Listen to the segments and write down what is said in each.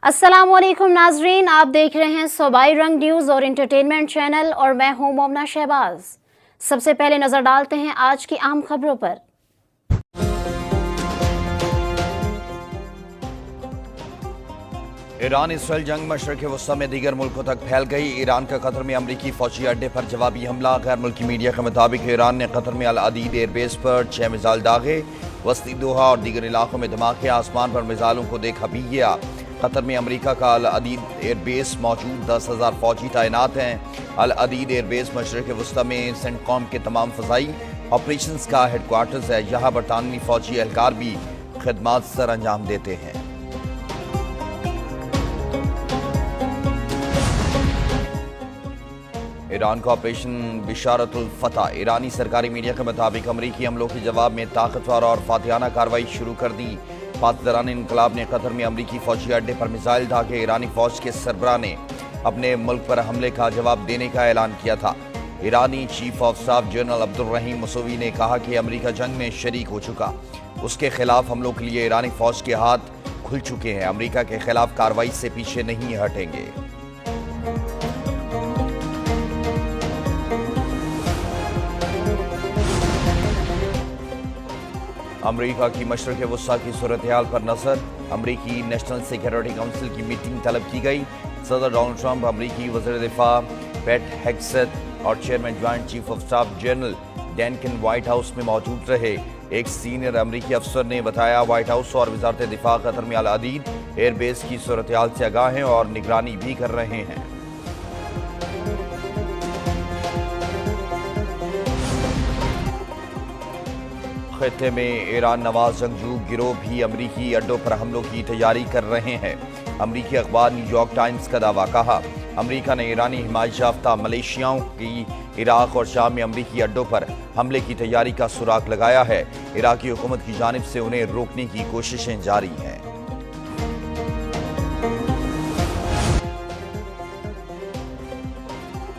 अस्सलाम वालेकुम नाजरीन, आप देख रहे हैं सूबाई रंग न्यूज़ और इंटरटेनमेंट चैनल और मैं हूं मोमना शहबाज। सबसे पहले नजर डालते हैं आज की अहम खबरों पर। ईरान इसराइल जंग मशरक़ वस्ता में दीगर मुल्कों तक फैल गई। ईरान का कतर में अमरीकी फौजी अड्डे पर जवाबी हमला। गैर मुल्की मीडिया के मुताबिक ईरान ने कतर में अल अदीद एयरबेस पर 6 मिसाइल दागे। वस्ती दोहा और दीगर इलाकों में धमाके, आसमान पर मिसाइलों को देखा भी गया। कतर में अमरीका का अल अदीद एयरबेस मौजूद 10,000 फौजी तैनात हैं। अल अदीद एयरबेस मशरक़ वस्ता में सेंटकॉम के तमाम फ़ज़ाई ऑपरेशंस का हेडक्वार्टर्स है। यहाँ बरतानवी फौजी एहलकार भी खिदमात सर अंजाम देते हैं। ईरान का ऑपरेशन बिशारतुल फतह। ईरानी सरकारी मीडिया के मुताबिक अमरीकी हमलों के जवाब में ताकतवर और फातिहाना कार्रवाई शुरू कर दी। पासदारान इनकलाब ने कतर में अमरीकी फौजी अड्डे पर मिसाइल दागे। ईरानी फौज के सरबराह ने अपने मुल्क पर हमले का जवाब देने का ऐलान किया था। ईरानी chief of staff general Abdolrahim Mousavi ने कहा कि अमरीका जंग में शरीक हो चुका, उसके खिलाफ हमलों के लिए ईरानी फौज के हाथ खुल चुके हैं। अमरीका के खिलाफ कार्रवाई से पीछे नहीं हटेंगे। अमरीका की मशरक़ वस्ता की सूरत हाल पर नजर। अमरीकी नेशनल सिक्योरिटी काउंसिल की मीटिंग तलब की गई। सदर डोनाल्ड ट्रंप, अमरीकी वज़ीर दिफा पेट हेग्सेथ और chairman joint chief of staff general Dan Caine White House में मौजूद रहे। एक सीनियर अमरीकी अफसर ने बताया, व्हाइट हाउस और वजारत दिफा कतर में अल अदीद एयरबेस की सूरत हाल से आगाह हैं और निगरानी भी कर रहे हैं। खित्ते में ईरान नवाज जंगजू गिरोह भी अमरीकी अड्डों पर हमलों की तैयारी कर रहे हैं। अमरीकी अखबार न्यूयॉर्क टाइम्स का दावा कहा, अमरीका ने ईरानी हिमायत याफ्ता मलेशियाओं की इराक और शाम में अमरीकी अड्डों पर हमले की तैयारी का सुराग लगाया है। इराकी हुकूमत की जानिब से उन्हें रोकने की कोशिशें जारी हैं।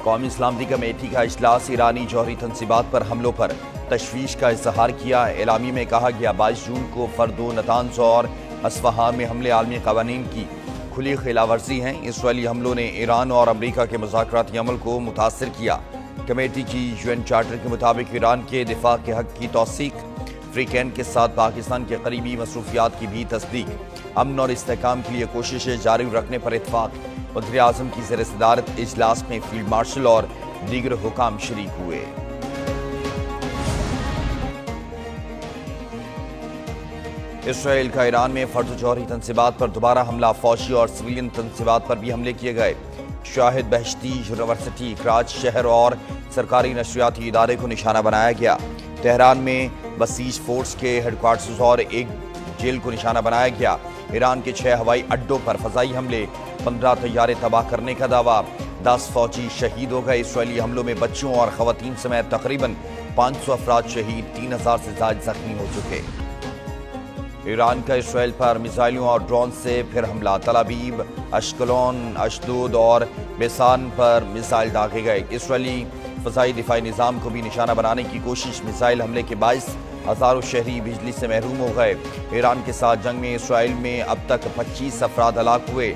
कौमी सलामती कमेटी का इजलास। ईरानी जौहरी तंसीबात पर हमलों पर तशवीश का इजहार किया। एलामी में कहा गया, 22 जून को फर्दो, नतांज और अस्फहान में हमले आलमी कवानीन की खुली खिलाफवर्जी हैं। इसराइली हमलों ने ईरान और अमरीका के मुज़ाकराती अमल को मुतासर किया। कमेटी की यूएन चार्टर के मुताबिक ईरान के दिफा के हक की तौसीक, फ्रीकैन के साथ पाकिस्तान के करीबी मसरूफियात की भी तस्दीक, अमन और इस्तेहकाम के लिए कोशिशें जारी रखने पर इत्फाक। वज़ीर आज़म की ज़ेर सदारत इजलास में फील्ड मार्शल और दीगर हुकाम शरीक हुए। इसराइल का ईरान में फर्द जौहरी तंसीबात पर दोबारा हमला। फौजी और सिविलियन तंसीबात पर भी हमले किए गए। शाहिद बहश्ती यूनिवर्सिटी, कराच शहर और सरकारी नशरियाती इदारे को निशाना बनाया गया। तेहरान में बसीज फोर्स के हेडक्वार्टर्स और एक जेल को निशाना बनाया गया। ईरान के 6 हवाई अड्डों पर फजाई हमले, 15 तैयारे तबाह करने का दावा। 10 फौजी शहीद हो गए। इसराइली हमलों में बच्चों और खवातीन समेत तकरीबन 500 अफराद शहीद, 3000 से ज्यादा जख्मी हो चुके। ईरान का इसराइल पर मिसाइलों और ड्रोन से फिर हमला। तल अबीब, अशकलोन, अशदोद और बेसान पर मिसाइल दागे गए। इसराइली फ़ज़ाई दिफाई निज़ाम को भी निशाना बनाने की कोशिश। मिसाइल हमले के बाइस हज़ारों शहरी बिजली से महरूम हो गए। ईरान के साथ जंग में इसराइल में अब तक 25 अफराद हलाक हुए,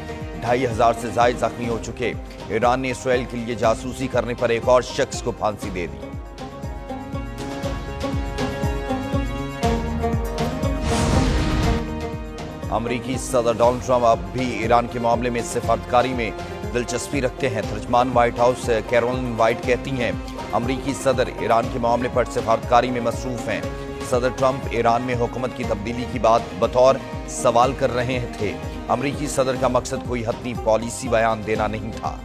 2500 से ज़ायद जख्मी हो चुके। ईरान ने इसराइल के लिए जासूसी करने पर एक और शख्स को फांसी दे दी। अमरीकी सदर डोनाल्ड ट्रंप अब भी ईरान के मामले में सिफारतकारी में दिलचस्पी रखते हैं। तर्जमान व्हाइट हाउस कैरोलिन व्हाइट कहती हैं, अमरीकी सदर ईरान के मामले पर सिफारतकारी में मसरूफ हैं। सदर ट्रंप ईरान में हुकूमत की तब्दीली की बात बतौर सवाल कर रहे थे। अमरीकी सदर का मकसद कोई हतमी पॉलिसी बयान देना नहीं था।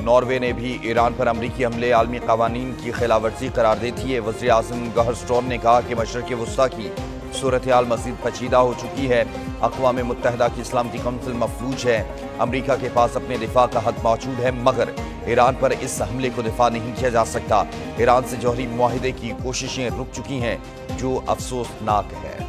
नॉर्वे ने भी ईरान पर अमरीकी हमले आलमी कवानीन की खिलाफवर्जी करार देती है। वज़ीर आज़म गहर स्टोर्म ने कहा कि मशरक़ वस्ता की सूरत हाल मज़ीद पेचीदा हो चुकी है। अक़वाम मुत्तहिदा की सलामती काउंसिल मफलूज है। अमरीका के पास अपने दिफा का हद मौजूद है, मगर ईरान पर इस हमले को दिफा नहीं किया जा सकता। ईरान से जौहरी मुआहिदे की कोशिशें रुक चुकी हैं, जो अफसोसनाक है।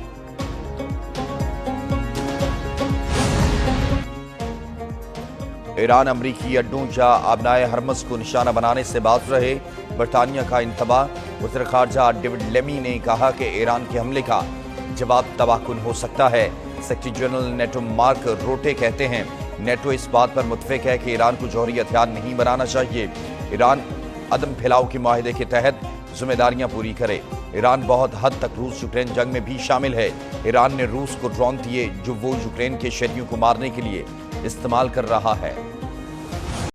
ایران امریکی اڈوں یا آبنائے ہرمز کو نشانہ بنانے سے باز رہے، برطانیہ کا انتباہ۔ وزیر خارجہ ڈیوڈ لیمی نے کہا کہ ایران کے حملے کا جواب تباہ کن ہو سکتا ہے۔ Secretary general NATO Mark Rutte کہتے ہیں نیٹو اس بات پر متفق ہے کہ ایران کو جوہری ہتھیار نہیں بنانا چاہیے۔ ایران عدم پھیلاؤ کے معاہدے کے تحت ذمہ داریاں پوری کرے۔ ایران بہت حد تک روس یوکرین جنگ میں بھی شامل ہے۔ ایران نے روس کو ڈرون دیے جو وہ یوکرین کے شہریوں کو مارنے کے لیے استعمال کر رہا ہے۔